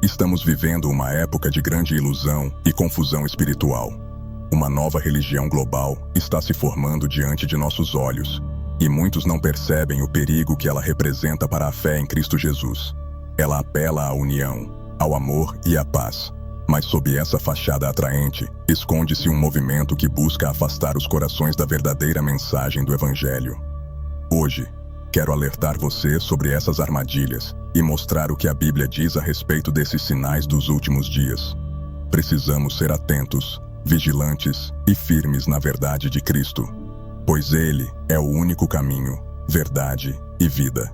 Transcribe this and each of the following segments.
Estamos vivendo uma época de grande ilusão e confusão espiritual. Uma nova religião global está se formando diante de nossos olhos, e muitos não percebem o perigo que ela representa para a fé em Cristo Jesus. Ela apela à união, ao amor e à paz. Mas sob essa fachada atraente, esconde-se um movimento que busca afastar os corações da verdadeira mensagem do Evangelho. Hoje, quero alertar você sobre essas armadilhas e mostrar o que a Bíblia diz a respeito desses sinais dos últimos dias. Precisamos ser atentos, vigilantes e firmes na verdade de Cristo, pois Ele é o único caminho, verdade e vida.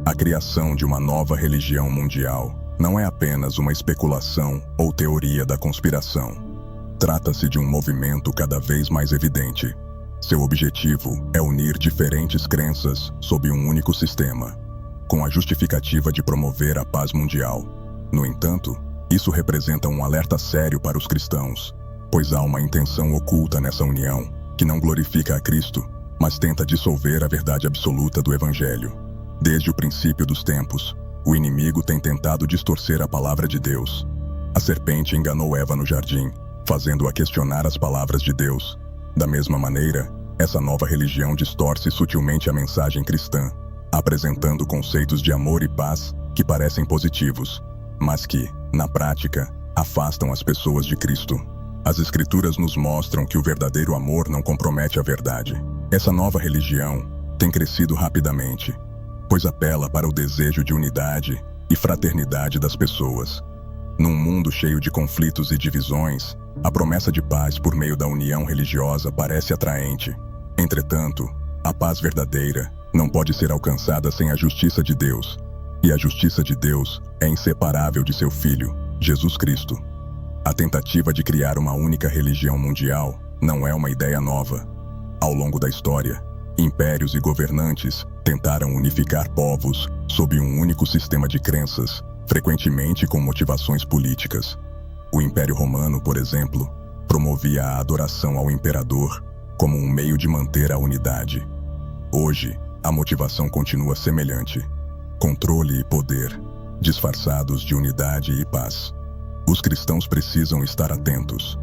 A criação de uma nova religião mundial não é apenas uma especulação ou teoria da conspiração. Trata-se de um movimento cada vez mais evidente. Seu objetivo é unir diferentes crenças sob um único sistema, com a justificativa de promover a paz mundial. No entanto, isso representa um alerta sério para os cristãos, pois há uma intenção oculta nessa união, que não glorifica a Cristo, mas tenta dissolver a verdade absoluta do Evangelho. Desde o princípio dos tempos, o inimigo tem tentado distorcer a palavra de Deus. A serpente enganou Eva no jardim, fazendo-a questionar as palavras de Deus. Da mesma maneira, essa nova religião distorce sutilmente a mensagem cristã, apresentando conceitos de amor e paz que parecem positivos, mas que, na prática, afastam as pessoas de Cristo. As Escrituras nos mostram que o verdadeiro amor não compromete a verdade. Essa nova religião tem crescido rapidamente, pois apela para o desejo de unidade e fraternidade das pessoas. Num mundo cheio de conflitos e divisões, a promessa de paz por meio da união religiosa parece atraente. Entretanto, a paz verdadeira não pode ser alcançada sem a justiça de Deus, e a justiça de Deus é inseparável de seu Filho, Jesus Cristo. A tentativa de criar uma única religião mundial não é uma ideia nova. Ao longo da história, impérios e governantes tentaram unificar povos sob um único sistema de crenças, frequentemente com motivações políticas. O Império Romano, por exemplo, promovia a adoração ao imperador como um meio de manter a unidade. Hoje, a motivação continua semelhante: controle e poder, disfarçados de unidade e paz. Os cristãos precisam estar atentos.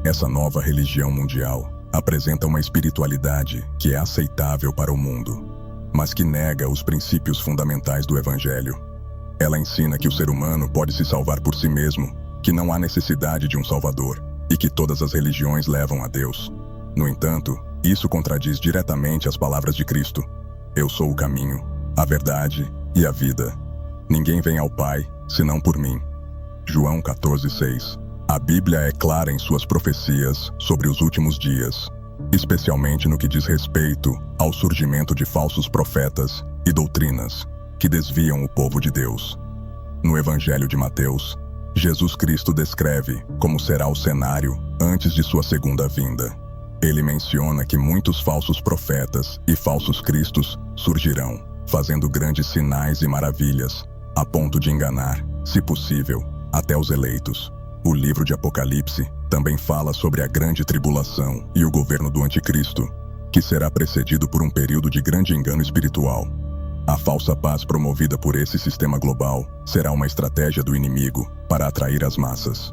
Essa nova religião mundial apresenta uma espiritualidade que é aceitável para o mundo, mas que nega os princípios fundamentais do Evangelho. Ela ensina que o ser humano pode se salvar por si mesmo, que não há necessidade de um Salvador, e que todas as religiões levam a Deus. No entanto, isso contradiz diretamente as palavras de Cristo: Eu sou o caminho, a verdade e a vida. Ninguém vem ao Pai, senão por mim. João 14:6. A Bíblia é clara em suas profecias sobre os últimos dias, especialmente no que diz respeito ao surgimento de falsos profetas e doutrinas que desviam o povo de Deus. No Evangelho de Mateus, Jesus Cristo descreve como será o cenário antes de sua segunda vinda. Ele menciona que muitos falsos profetas e falsos cristos surgirão, fazendo grandes sinais e maravilhas, a ponto de enganar, se possível, até os eleitos. O livro de Apocalipse também fala sobre a grande tribulação e o governo do anticristo, que será precedido por um período de grande engano espiritual. A falsa paz promovida por esse sistema global será uma estratégia do inimigo para atrair as massas.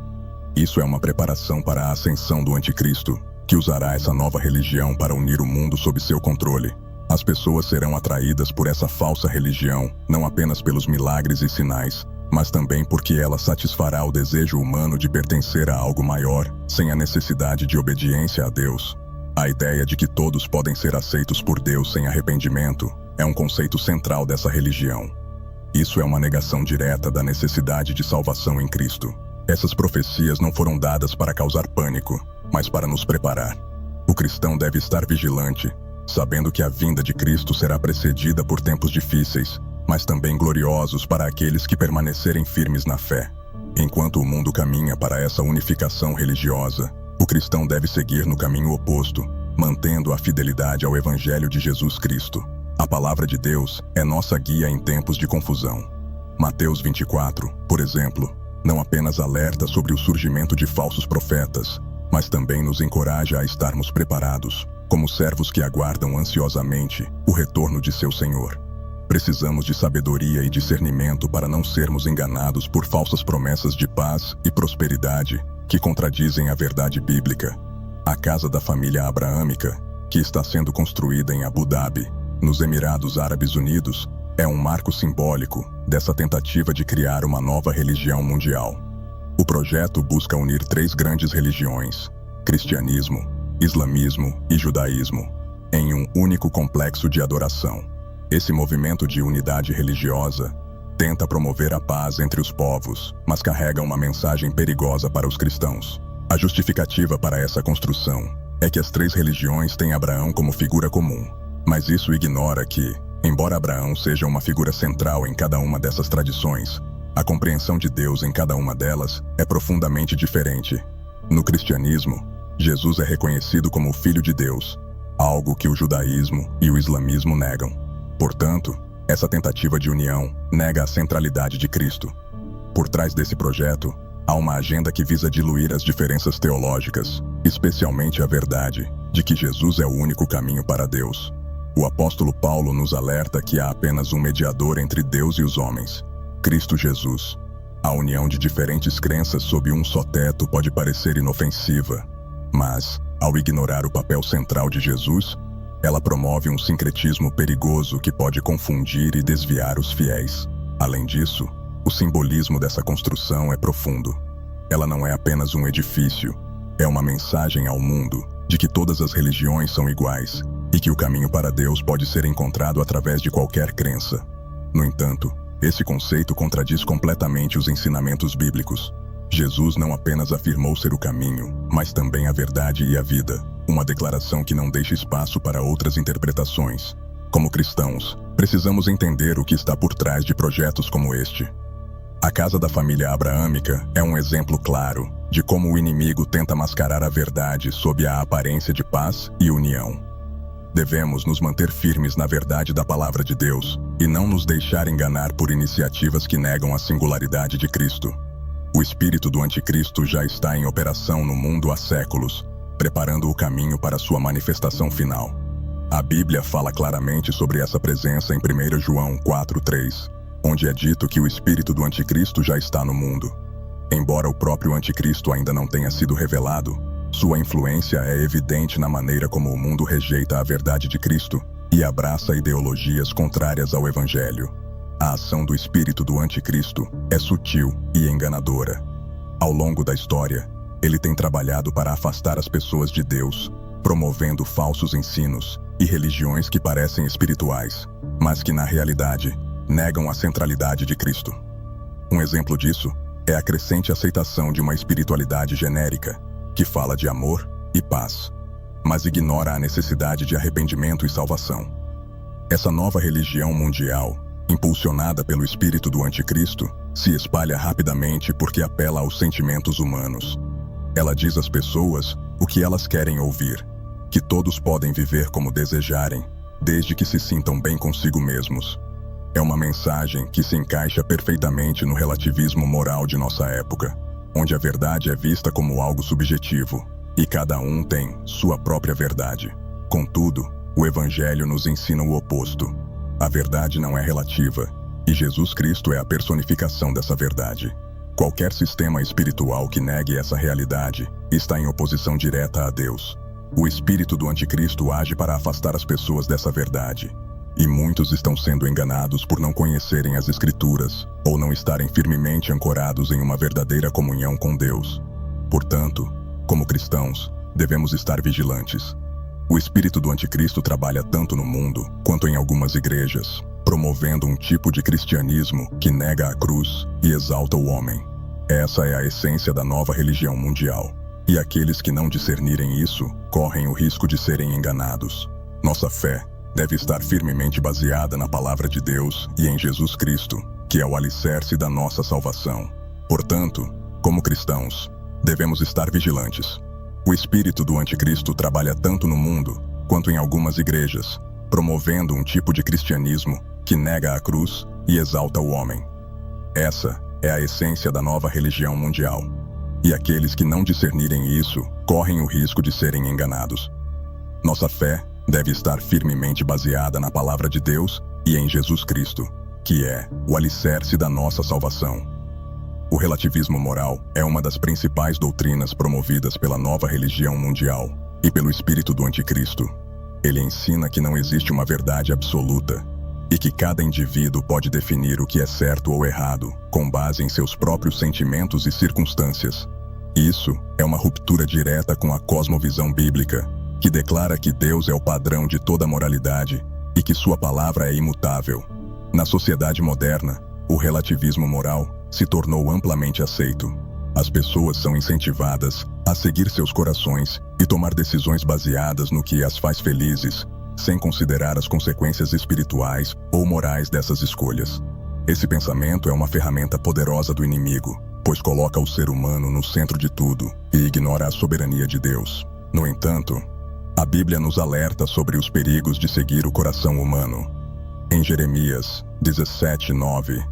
Isso é uma preparação para a ascensão do anticristo, que usará essa nova religião para unir o mundo sob seu controle. As pessoas serão atraídas por essa falsa religião, não apenas pelos milagres e sinais, mas também porque ela satisfará o desejo humano de pertencer a algo maior, sem a necessidade de obediência a Deus. A ideia de que todos podem ser aceitos por Deus sem arrependimento é um conceito central dessa religião. Isso é uma negação direta da necessidade de salvação em Cristo. Essas profecias não foram dadas para causar pânico, mas para nos preparar. O cristão deve estar vigilante, sabendo que a vinda de Cristo será precedida por tempos difíceis, mas também gloriosos para aqueles que permanecerem firmes na fé. Enquanto o mundo caminha para essa unificação religiosa, o cristão deve seguir no caminho oposto, mantendo a fidelidade ao Evangelho de Jesus Cristo. A palavra de Deus é nossa guia em tempos de confusão. Mateus 24, por exemplo, não apenas alerta sobre o surgimento de falsos profetas, mas também nos encoraja a estarmos preparados, como servos que aguardam ansiosamente o retorno de seu Senhor. Precisamos de sabedoria e discernimento para não sermos enganados por falsas promessas de paz e prosperidade que contradizem a verdade bíblica. A casa da família abraâmica, que está sendo construída em Abu Dhabi, nos Emirados Árabes Unidos, é um marco simbólico dessa tentativa de criar uma nova religião mundial. O projeto busca unir 3 grandes religiões, cristianismo, islamismo e judaísmo, em um único complexo de adoração. Esse movimento de unidade religiosa tenta promover a paz entre os povos, mas carrega uma mensagem perigosa para os cristãos. A justificativa para essa construção é que as 3 religiões têm Abraão como figura comum, mas isso ignora que, embora Abraão seja uma figura central em cada uma dessas tradições, a compreensão de Deus em cada uma delas é profundamente diferente. No cristianismo, Jesus é reconhecido como o Filho de Deus, algo que o judaísmo e o islamismo negam. Portanto, essa tentativa de união nega a centralidade de Cristo. Por trás desse projeto, há uma agenda que visa diluir as diferenças teológicas, especialmente a verdade de que Jesus é o único caminho para Deus. O apóstolo Paulo nos alerta que há apenas um mediador entre Deus e os homens, Cristo Jesus. A união de diferentes crenças sob um só teto pode parecer inofensiva, mas, ao ignorar o papel central de Jesus, ela promove um sincretismo perigoso que pode confundir e desviar os fiéis. Além disso, o simbolismo dessa construção é profundo. Ela não é apenas um edifício, é uma mensagem ao mundo de que todas as religiões são iguais e que o caminho para Deus pode ser encontrado através de qualquer crença. No entanto, esse conceito contradiz completamente os ensinamentos bíblicos. Jesus não apenas afirmou ser o caminho, mas também a verdade e a vida, uma declaração que não deixa espaço para outras interpretações. Como cristãos, precisamos entender o que está por trás de projetos como este. A casa da família abraâmica é um exemplo claro de como o inimigo tenta mascarar a verdade sob a aparência de paz e união. Devemos nos manter firmes na verdade da palavra de Deus e não nos deixar enganar por iniciativas que negam a singularidade de Cristo. O espírito do anticristo já está em operação no mundo há séculos, preparando o caminho para sua manifestação final. A Bíblia fala claramente sobre essa presença em 1 João 4:3, onde é dito que o espírito do anticristo já está no mundo. Embora o próprio anticristo ainda não tenha sido revelado, sua influência é evidente na maneira como o mundo rejeita a verdade de Cristo e abraça ideologias contrárias ao Evangelho. A ação do espírito do anticristo é sutil e enganadora. Ao longo da história, ele tem trabalhado para afastar as pessoas de Deus, promovendo falsos ensinos e religiões que parecem espirituais, mas que na realidade negam a centralidade de Cristo. Um exemplo disso é a crescente aceitação de uma espiritualidade genérica, que fala de amor e paz, mas ignora a necessidade de arrependimento e salvação. Essa nova religião mundial, impulsionada pelo espírito do anticristo, se espalha rapidamente porque apela aos sentimentos humanos. Ela diz às pessoas o que elas querem ouvir, que todos podem viver como desejarem, desde que se sintam bem consigo mesmos. É uma mensagem que se encaixa perfeitamente no relativismo moral de nossa época, onde a verdade é vista como algo subjetivo, e cada um tem sua própria verdade. Contudo, o Evangelho nos ensina o oposto. A verdade não é relativa, e Jesus Cristo é a personificação dessa verdade. Qualquer sistema espiritual que negue essa realidade está em oposição direta a Deus. O espírito do anticristo age para afastar as pessoas dessa verdade. E muitos estão sendo enganados por não conhecerem as Escrituras ou não estarem firmemente ancorados em uma verdadeira comunhão com Deus. Portanto, como cristãos, devemos estar vigilantes. O espírito do anticristo trabalha tanto no mundo quanto em algumas igrejas, promovendo um tipo de cristianismo que nega a cruz e exalta o homem. Essa é a essência da nova religião mundial, e aqueles que não discernirem isso correm o risco de serem enganados. Nossa fé deve estar firmemente baseada na palavra de Deus e em Jesus Cristo, que é o alicerce da nossa salvação. Portanto, como cristãos, devemos estar vigilantes. O espírito do anticristo trabalha tanto no mundo quanto em algumas igrejas, promovendo um tipo de cristianismo que nega a cruz e exalta o homem. Essa é a essência da nova religião mundial, e aqueles que não discernirem isso correm o risco de serem enganados. Nossa fé deve estar firmemente baseada na palavra de Deus e em Jesus Cristo, que é o alicerce da nossa salvação. O relativismo moral é uma das principais doutrinas promovidas pela nova religião mundial e pelo espírito do anticristo. Ele ensina que não existe uma verdade absoluta e que cada indivíduo pode definir o que é certo ou errado com base em seus próprios sentimentos e circunstâncias. Isso é uma ruptura direta com a cosmovisão bíblica, que declara que Deus é o padrão de toda moralidade e que sua palavra é imutável. Na sociedade moderna, o relativismo moral se tornou amplamente aceito. As pessoas são incentivadas a seguir seus corações e tomar decisões baseadas no que as faz felizes, sem considerar as consequências espirituais ou morais dessas escolhas. Esse pensamento é uma ferramenta poderosa do inimigo, pois coloca o ser humano no centro de tudo e ignora a soberania de Deus. No entanto, a Bíblia nos alerta sobre os perigos de seguir o coração humano. Em Jeremias 17:9,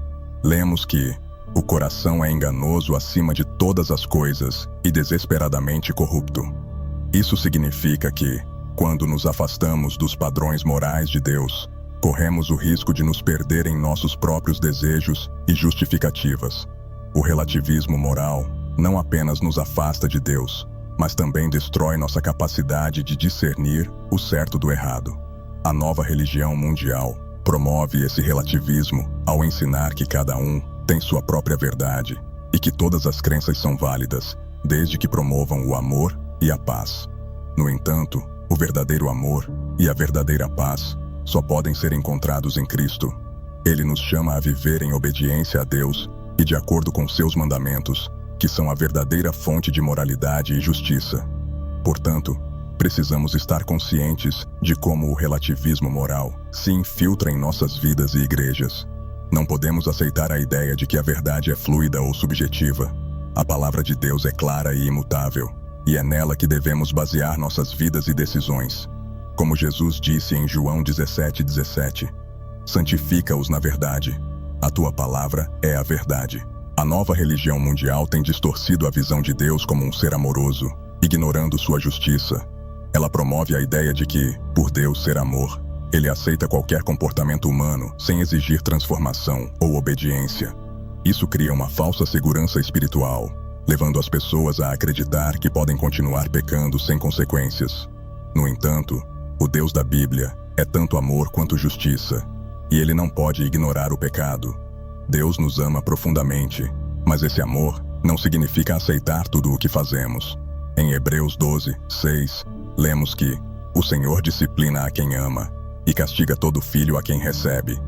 lemos que o coração é enganoso acima de todas as coisas e desesperadamente corrupto. Isso significa que, quando nos afastamos dos padrões morais de Deus, corremos o risco de nos perder em nossos próprios desejos e justificativas. O relativismo moral não apenas nos afasta de Deus, mas também destrói nossa capacidade de discernir o certo do errado. A nova religião mundial promove esse relativismo ao ensinar que cada um tem sua própria verdade e que todas as crenças são válidas, desde que promovam o amor e a paz. No entanto, o verdadeiro amor e a verdadeira paz só podem ser encontrados em Cristo. Ele nos chama a viver em obediência a Deus e de acordo com seus mandamentos, que são a verdadeira fonte de moralidade e justiça. Portanto, precisamos estar conscientes de como o relativismo moral se infiltra em nossas vidas e igrejas. Não podemos aceitar a ideia de que a verdade é fluida ou subjetiva. A palavra de Deus é clara e imutável, e é nela que devemos basear nossas vidas e decisões. Como Jesus disse em João 17:17, santifica-os na verdade. A tua palavra é a verdade. A nova religião mundial tem distorcido a visão de Deus como um ser amoroso, ignorando sua justiça. Ela promove a ideia de que, por Deus ser amor, ele aceita qualquer comportamento humano sem exigir transformação ou obediência. Isso cria uma falsa segurança espiritual, levando as pessoas a acreditar que podem continuar pecando sem consequências. No entanto, o Deus da Bíblia é tanto amor quanto justiça, e ele não pode ignorar o pecado. Deus nos ama profundamente, mas esse amor não significa aceitar tudo o que fazemos. Em Hebreus 12:6, lemos que o Senhor disciplina a quem ama e castiga todo filho a quem recebe.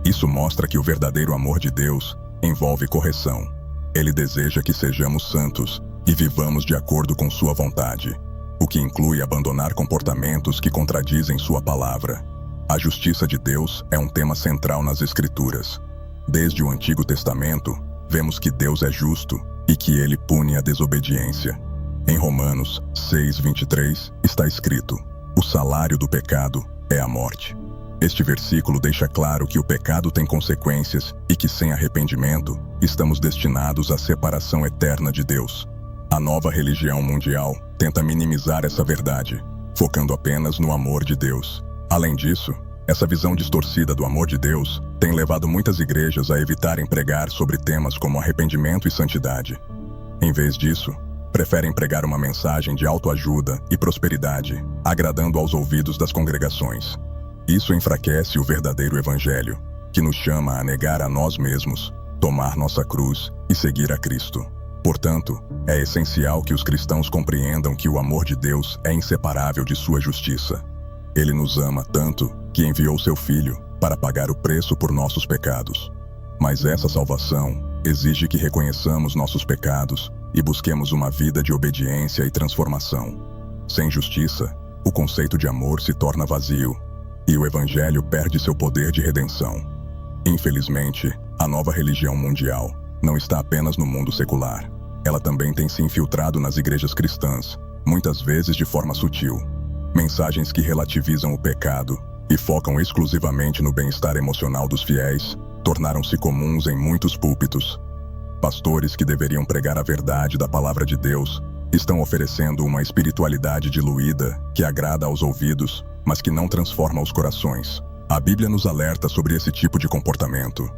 Isso mostra que o verdadeiro amor de Deus envolve correção. Ele deseja que sejamos santos e vivamos de acordo com sua vontade, o que inclui abandonar comportamentos que contradizem sua palavra. A justiça de Deus é um tema central nas Escrituras. Desde o Antigo Testamento, vemos que Deus é justo e que ele pune a desobediência. Em Romanos 6:23 está escrito: o salário do pecado é a morte. Este versículo deixa claro que o pecado tem consequências e que sem arrependimento, estamos destinados à separação eterna de Deus. A nova religião mundial tenta minimizar essa verdade, focando apenas no amor de Deus. Além disso, essa visão distorcida do amor de Deus tem levado muitas igrejas a evitarem pregar sobre temas como arrependimento e santidade. Em vez disso, preferem pregar uma mensagem de autoajuda e prosperidade, agradando aos ouvidos das congregações. Isso enfraquece o verdadeiro evangelho, que nos chama a negar a nós mesmos, tomar nossa cruz e seguir a Cristo. Portanto, é essencial que os cristãos compreendam que o amor de Deus é inseparável de sua justiça. Ele nos ama tanto que enviou seu Filho para pagar o preço por nossos pecados. Mas essa salvação exige que reconheçamos nossos pecados e busquemos uma vida de obediência e transformação. Sem justiça, o conceito de amor se torna vazio e o Evangelho perde seu poder de redenção. Infelizmente, a nova religião mundial não está apenas no mundo secular. Ela também tem se infiltrado nas igrejas cristãs, muitas vezes de forma sutil. Mensagens que relativizam o pecado e focam exclusivamente no bem-estar emocional dos fiéis tornaram-se comuns em muitos púlpitos. Pastores que deveriam pregar a verdade da palavra de Deus estão oferecendo uma espiritualidade diluída que agrada aos ouvidos, mas que não transforma os corações. A Bíblia nos alerta sobre esse tipo de comportamento.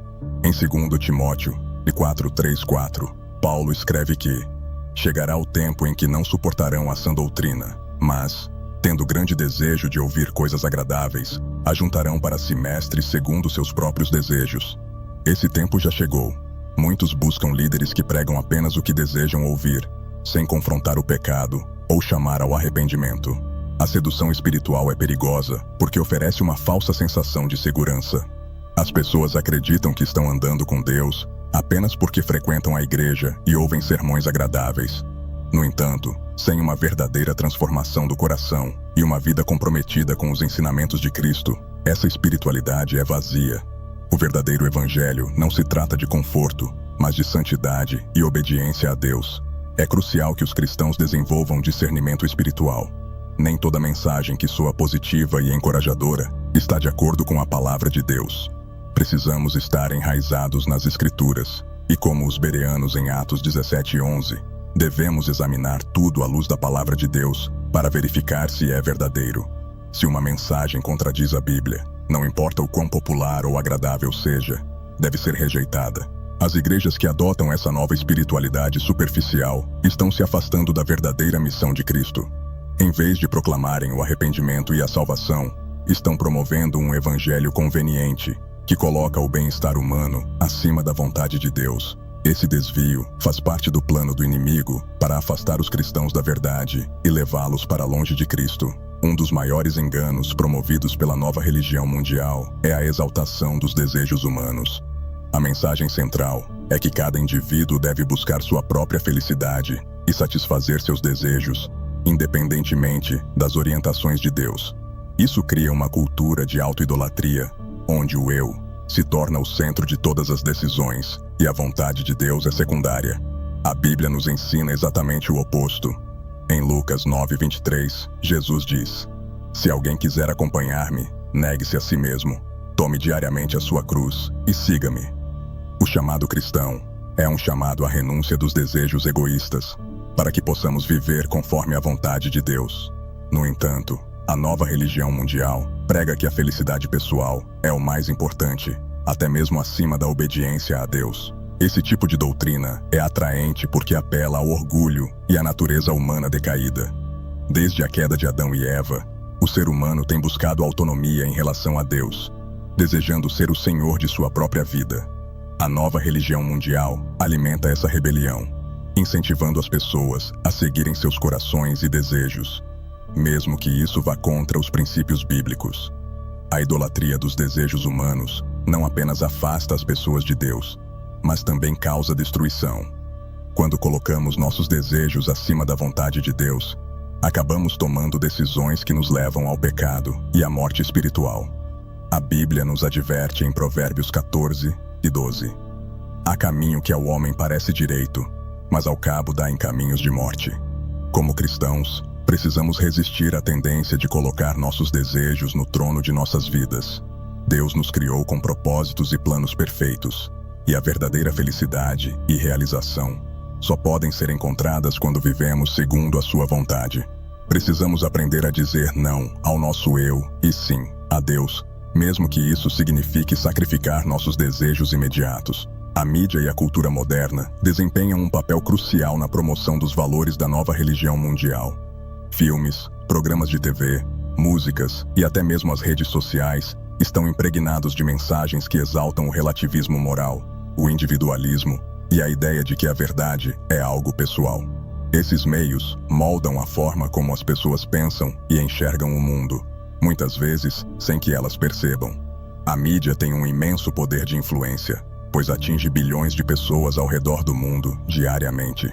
Em 2 Timóteo 4:3-4, Paulo escreve que chegará o tempo em que não suportarão a sã doutrina, mas, tendo grande desejo de ouvir coisas agradáveis, ajuntarão para si mestres segundo seus próprios desejos. Esse tempo já chegou. Muitos buscam líderes que pregam apenas o que desejam ouvir, sem confrontar o pecado ou chamar ao arrependimento. A sedução espiritual é perigosa porque oferece uma falsa sensação de segurança. As pessoas acreditam que estão andando com Deus apenas porque frequentam a igreja e ouvem sermões agradáveis. No entanto, sem uma verdadeira transformação do coração e uma vida comprometida com os ensinamentos de Cristo, essa espiritualidade é vazia. O verdadeiro evangelho não se trata de conforto, mas de santidade e obediência a Deus. É crucial que os cristãos desenvolvam discernimento espiritual. Nem toda mensagem que soa positiva e encorajadora está de acordo com a palavra de Deus. Precisamos estar enraizados nas Escrituras, e como os bereanos em Atos 17:11, devemos examinar tudo à luz da palavra de Deus para verificar se é verdadeiro. Se uma mensagem contradiz a Bíblia, não importa o quão popular ou agradável seja, deve ser rejeitada. As igrejas que adotam essa nova espiritualidade superficial estão se afastando da verdadeira missão de Cristo. Em vez de proclamarem o arrependimento e a salvação, estão promovendo um evangelho conveniente, que coloca o bem-estar humano acima da vontade de Deus. Esse desvio faz parte do plano do inimigo para afastar os cristãos da verdade e levá-los para longe de Cristo. Um dos maiores enganos promovidos pela nova religião mundial é a exaltação dos desejos humanos. A mensagem central é que cada indivíduo deve buscar sua própria felicidade e satisfazer seus desejos, independentemente das orientações de Deus. Isso cria uma cultura de auto-idolatria, onde o eu se torna o centro de todas as decisões e a vontade de Deus é secundária. A Bíblia nos ensina exatamente o oposto. Em Lucas 9:23, Jesus diz: "Se alguém quiser acompanhar-me, negue-se a si mesmo, tome diariamente a sua cruz e siga-me." O chamado cristão é um chamado à renúncia dos desejos egoístas, para que possamos viver conforme a vontade de Deus. No entanto, a nova religião mundial prega que a felicidade pessoal é o mais importante, até mesmo acima da obediência a Deus. Esse tipo de doutrina é atraente porque apela ao orgulho e à natureza humana decaída. Desde a queda de Adão e Eva, o ser humano tem buscado autonomia em relação a Deus, desejando ser o senhor de sua própria vida. A nova religião mundial alimenta essa rebelião, incentivando as pessoas a seguirem seus corações e desejos, mesmo que isso vá contra os princípios bíblicos. A idolatria dos desejos humanos não apenas afasta as pessoas de Deus, mas também causa destruição. Quando colocamos nossos desejos acima da vontade de Deus, acabamos tomando decisões que nos levam ao pecado e à morte espiritual. A Bíblia nos adverte em Provérbios 14:12. Há caminho que ao homem parece direito, mas ao cabo dá em caminhos de morte. Como cristãos, precisamos resistir à tendência de colocar nossos desejos no trono de nossas vidas. Deus nos criou com propósitos e planos perfeitos, e a verdadeira felicidade e realização só podem ser encontradas quando vivemos segundo a sua vontade. Precisamos aprender a dizer não ao nosso eu e sim a Deus, mesmo que isso signifique sacrificar nossos desejos imediatos. A mídia e a cultura moderna desempenham um papel crucial na promoção dos valores da nova religião mundial. Filmes, programas de TV, músicas e até mesmo as redes sociais estão impregnados de mensagens que exaltam o relativismo moral, o individualismo e a ideia de que a verdade é algo pessoal. Esses meios moldam a forma como as pessoas pensam e enxergam o mundo, muitas vezes sem que elas percebam. A mídia tem um imenso poder de influência, pois atinge bilhões de pessoas ao redor do mundo diariamente.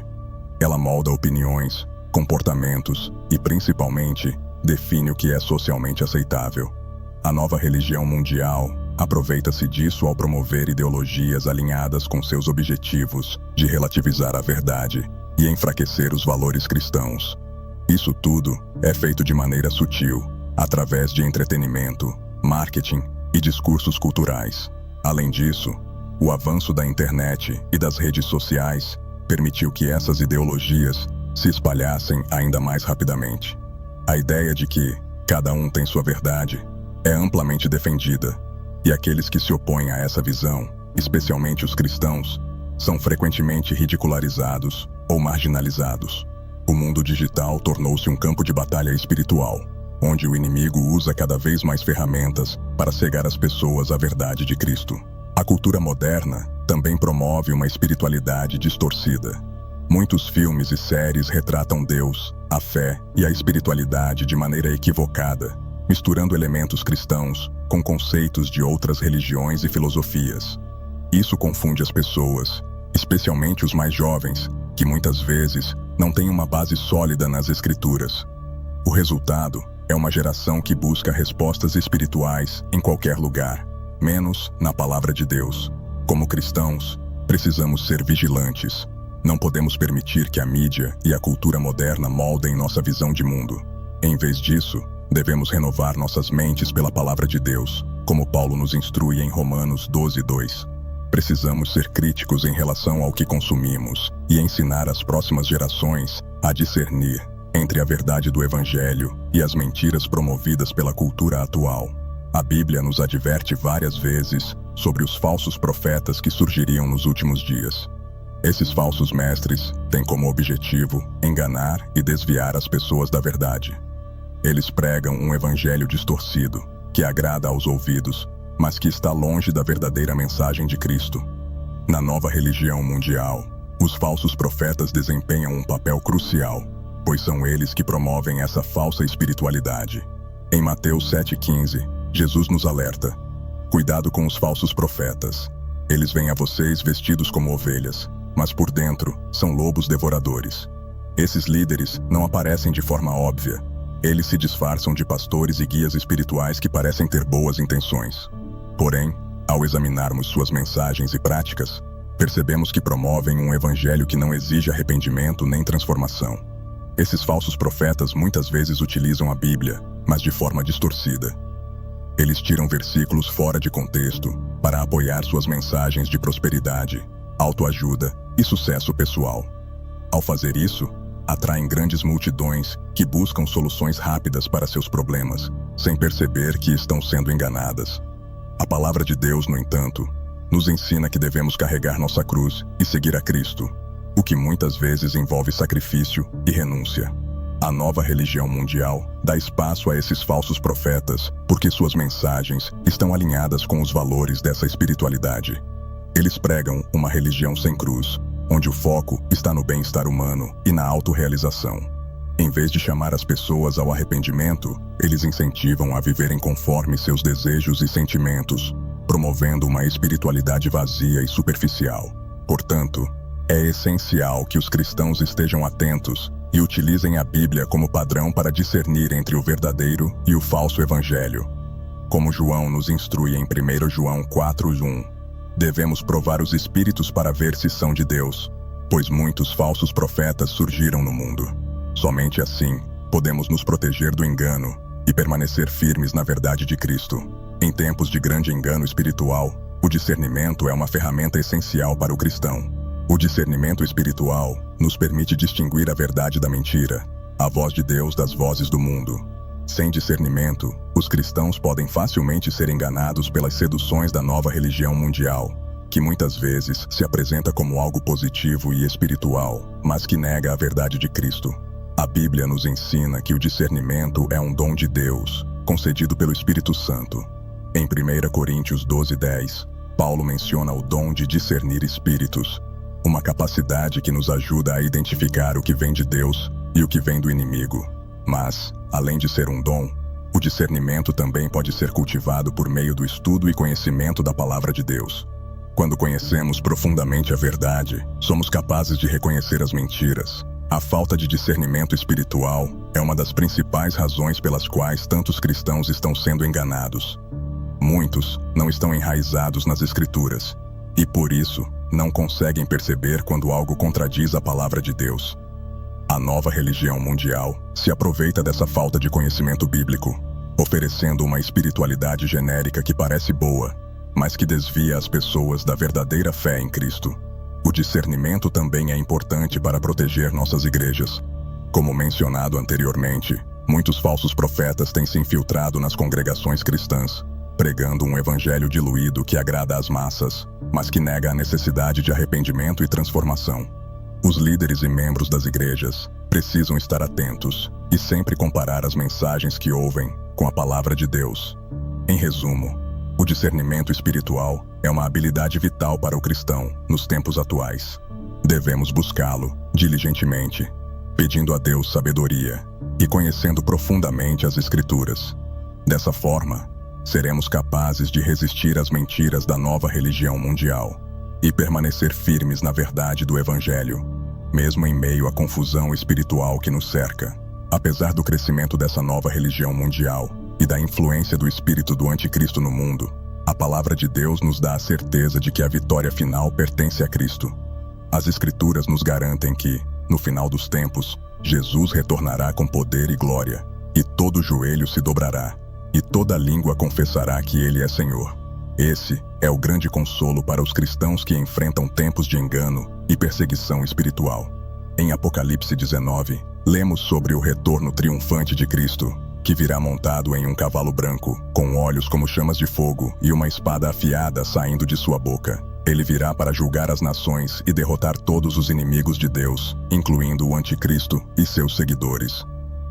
Ela molda opiniões, comportamentos e, principalmente, define o que é socialmente aceitável. A nova religião mundial aproveita-se disso ao promover ideologias alinhadas com seus objetivos de relativizar a verdade e enfraquecer os valores cristãos. Isso tudo é feito de maneira sutil, através de entretenimento, marketing e discursos culturais. Além disso, o avanço da internet e das redes sociais permitiu que essas ideologias se espalhassem ainda mais rapidamente. A ideia de que cada um tem sua verdade é amplamente defendida, e aqueles que se opõem a essa visão, especialmente os cristãos, são frequentemente ridicularizados ou marginalizados. O mundo digital tornou-se um campo de batalha espiritual, onde o inimigo usa cada vez mais ferramentas para cegar as pessoas à verdade de Cristo. A cultura moderna também promove uma espiritualidade distorcida. Muitos filmes e séries retratam Deus, a fé e a espiritualidade de maneira equivocada, misturando elementos cristãos com conceitos de outras religiões e filosofias. Isso confunde as pessoas, especialmente os mais jovens, que muitas vezes não têm uma base sólida nas Escrituras. O resultado é uma geração que busca respostas espirituais em qualquer lugar, menos na palavra de Deus. Como cristãos, precisamos ser vigilantes. Não podemos permitir que a mídia e a cultura moderna moldem nossa visão de mundo. Em vez disso, devemos renovar nossas mentes pela palavra de Deus, como Paulo nos instrui em Romanos 12:2. Precisamos ser críticos em relação ao que consumimos e ensinar as próximas gerações a discernir entre a verdade do Evangelho e as mentiras promovidas pela cultura atual. A Bíblia nos adverte várias vezes sobre os falsos profetas que surgiriam nos últimos dias. Esses falsos mestres têm como objetivo enganar e desviar as pessoas da verdade. Eles pregam um evangelho distorcido, que agrada aos ouvidos, mas que está longe da verdadeira mensagem de Cristo. Na nova religião mundial, os falsos profetas desempenham um papel crucial, pois são eles que promovem essa falsa espiritualidade. Em Mateus 7,15, Jesus nos alerta: cuidado com os falsos profetas. Eles vêm a vocês vestidos como ovelhas, mas por dentro são lobos devoradores. Esses líderes não aparecem de forma óbvia. Eles se disfarçam de pastores e guias espirituais que parecem ter boas intenções. Porém, ao examinarmos suas mensagens e práticas, percebemos que promovem um evangelho que não exige arrependimento nem transformação. Esses falsos profetas muitas vezes utilizam a Bíblia, mas de forma distorcida. Eles tiram versículos fora de contexto para apoiar suas mensagens de prosperidade, autoajuda e sucesso pessoal. Ao fazer isso, atraem grandes multidões que buscam soluções rápidas para seus problemas, sem perceber que estão sendo enganadas. A palavra de Deus, no entanto, nos ensina que devemos carregar nossa cruz e seguir a Cristo, o que muitas vezes envolve sacrifício e renúncia. A nova religião mundial dá espaço a esses falsos profetas porque suas mensagens estão alinhadas com os valores dessa espiritualidade. Eles pregam uma religião sem cruz, onde o foco está no bem-estar humano e na autorrealização. Em vez de chamar as pessoas ao arrependimento, eles incentivam a viverem conforme seus desejos e sentimentos, promovendo uma espiritualidade vazia e superficial. Portanto, é essencial que os cristãos estejam atentos e utilizem a Bíblia como padrão para discernir entre o verdadeiro e o falso evangelho. Como João nos instrui em 1 João 4:1, devemos provar os espíritos para ver se são de Deus, pois muitos falsos profetas surgiram no mundo. Somente assim, podemos nos proteger do engano e permanecer firmes na verdade de Cristo. Em tempos de grande engano espiritual, o discernimento é uma ferramenta essencial para o cristão. O discernimento espiritual nos permite distinguir a verdade da mentira, a voz de Deus das vozes do mundo. Sem discernimento, os cristãos podem facilmente ser enganados pelas seduções da nova religião mundial, que muitas vezes se apresenta como algo positivo e espiritual, mas que nega a verdade de Cristo. A Bíblia nos ensina que o discernimento é um dom de Deus, concedido pelo Espírito Santo. Em 1 Coríntios 12:10, Paulo menciona o dom de discernir espíritos, uma capacidade que nos ajuda a identificar o que vem de Deus e o que vem do inimigo. Mas, além de ser um dom, o discernimento também pode ser cultivado por meio do estudo e conhecimento da palavra de Deus. Quando conhecemos profundamente a verdade, somos capazes de reconhecer as mentiras. A falta de discernimento espiritual é uma das principais razões pelas quais tantos cristãos estão sendo enganados. Muitos não estão enraizados nas Escrituras, e por isso não conseguem perceber quando algo contradiz a palavra de Deus. A nova religião mundial se aproveita dessa falta de conhecimento bíblico, oferecendo uma espiritualidade genérica que parece boa, mas que desvia as pessoas da verdadeira fé em Cristo. O discernimento também é importante para proteger nossas igrejas. Como mencionado anteriormente, Muitos falsos profetas têm se infiltrado nas congregações cristãs, pregando um evangelho diluído que agrada às massas, mas que nega a necessidade de arrependimento e transformação. Os líderes e membros das igrejas precisam estar atentos e sempre comparar as mensagens que ouvem com a palavra de Deus. Em resumo, o discernimento espiritual é uma habilidade vital para o cristão nos tempos atuais. Devemos buscá-lo diligentemente, pedindo a Deus sabedoria e conhecendo profundamente as Escrituras. Dessa forma, seremos capazes de resistir às mentiras da nova religião mundial e permanecer firmes na verdade do Evangelho, mesmo em meio à confusão espiritual que nos cerca. Apesar do crescimento dessa nova religião mundial e da influência do espírito do anticristo no mundo, a palavra de Deus nos dá a certeza de que a vitória final pertence a Cristo. As Escrituras nos garantem que, no final dos tempos, Jesus retornará com poder e glória, e todo joelho se dobrará, e toda língua confessará que Ele é Senhor. Esse é o grande consolo para os cristãos que enfrentam tempos de engano e perseguição espiritual. Em Apocalipse 19, lemos sobre o retorno triunfante de Cristo, que virá montado em um cavalo branco, com olhos como chamas de fogo e uma espada afiada saindo de sua boca. Ele virá para julgar as nações e derrotar todos os inimigos de Deus, incluindo o anticristo e seus seguidores.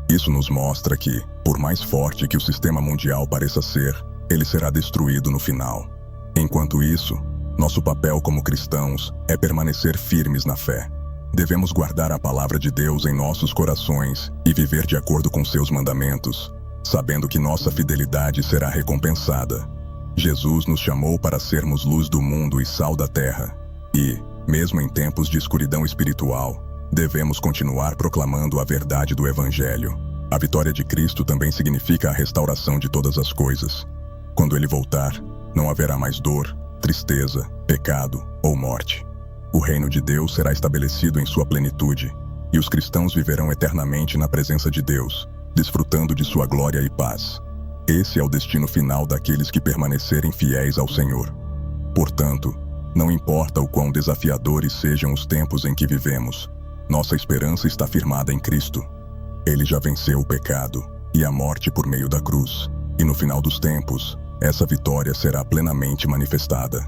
Isso nos mostra que, por mais forte que o sistema mundial pareça ser, ele será destruído no final. Enquanto isso, nosso papel como cristãos é permanecer firmes na fé. Devemos guardar a palavra de Deus em nossos corações e viver de acordo com seus mandamentos, sabendo que nossa fidelidade será recompensada. Jesus nos chamou para sermos luz do mundo e sal da terra. E, mesmo em tempos de escuridão espiritual, devemos continuar proclamando a verdade do Evangelho. A vitória de Cristo também significa a restauração de todas as coisas. Quando Ele voltar, não haverá mais dor, tristeza, pecado ou morte. O reino de Deus será estabelecido em sua plenitude, e os cristãos viverão eternamente na presença de Deus, desfrutando de sua glória e paz. Esse é o destino final daqueles que permanecerem fiéis ao Senhor. Portanto, não importa o quão desafiadores sejam os tempos em que vivemos, nossa esperança está firmada em Cristo. Ele já venceu o pecado e a morte por meio da cruz, e no final dos tempos, essa vitória será plenamente manifestada.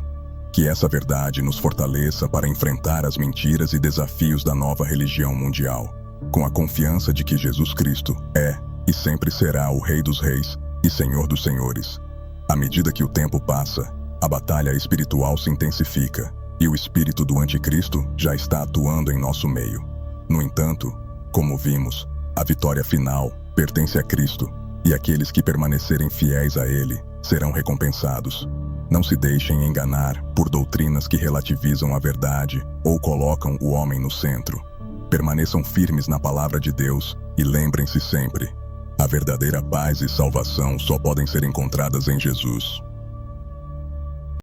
Que essa verdade nos fortaleça para enfrentar as mentiras e desafios da nova religião mundial, com a confiança de que Jesus Cristo é e sempre será o Rei dos Reis e Senhor dos Senhores. À medida que o tempo passa, a batalha espiritual se intensifica e o espírito do anticristo já está atuando em nosso meio. No entanto, como vimos, a vitória final pertence a Cristo e aqueles que permanecerem fiéis a Ele serão recompensados. Não se deixem enganar por doutrinas que relativizam a verdade ou colocam o homem no centro. Permaneçam firmes na palavra de Deus e lembrem-se sempre: a verdadeira paz e salvação só podem ser encontradas em Jesus.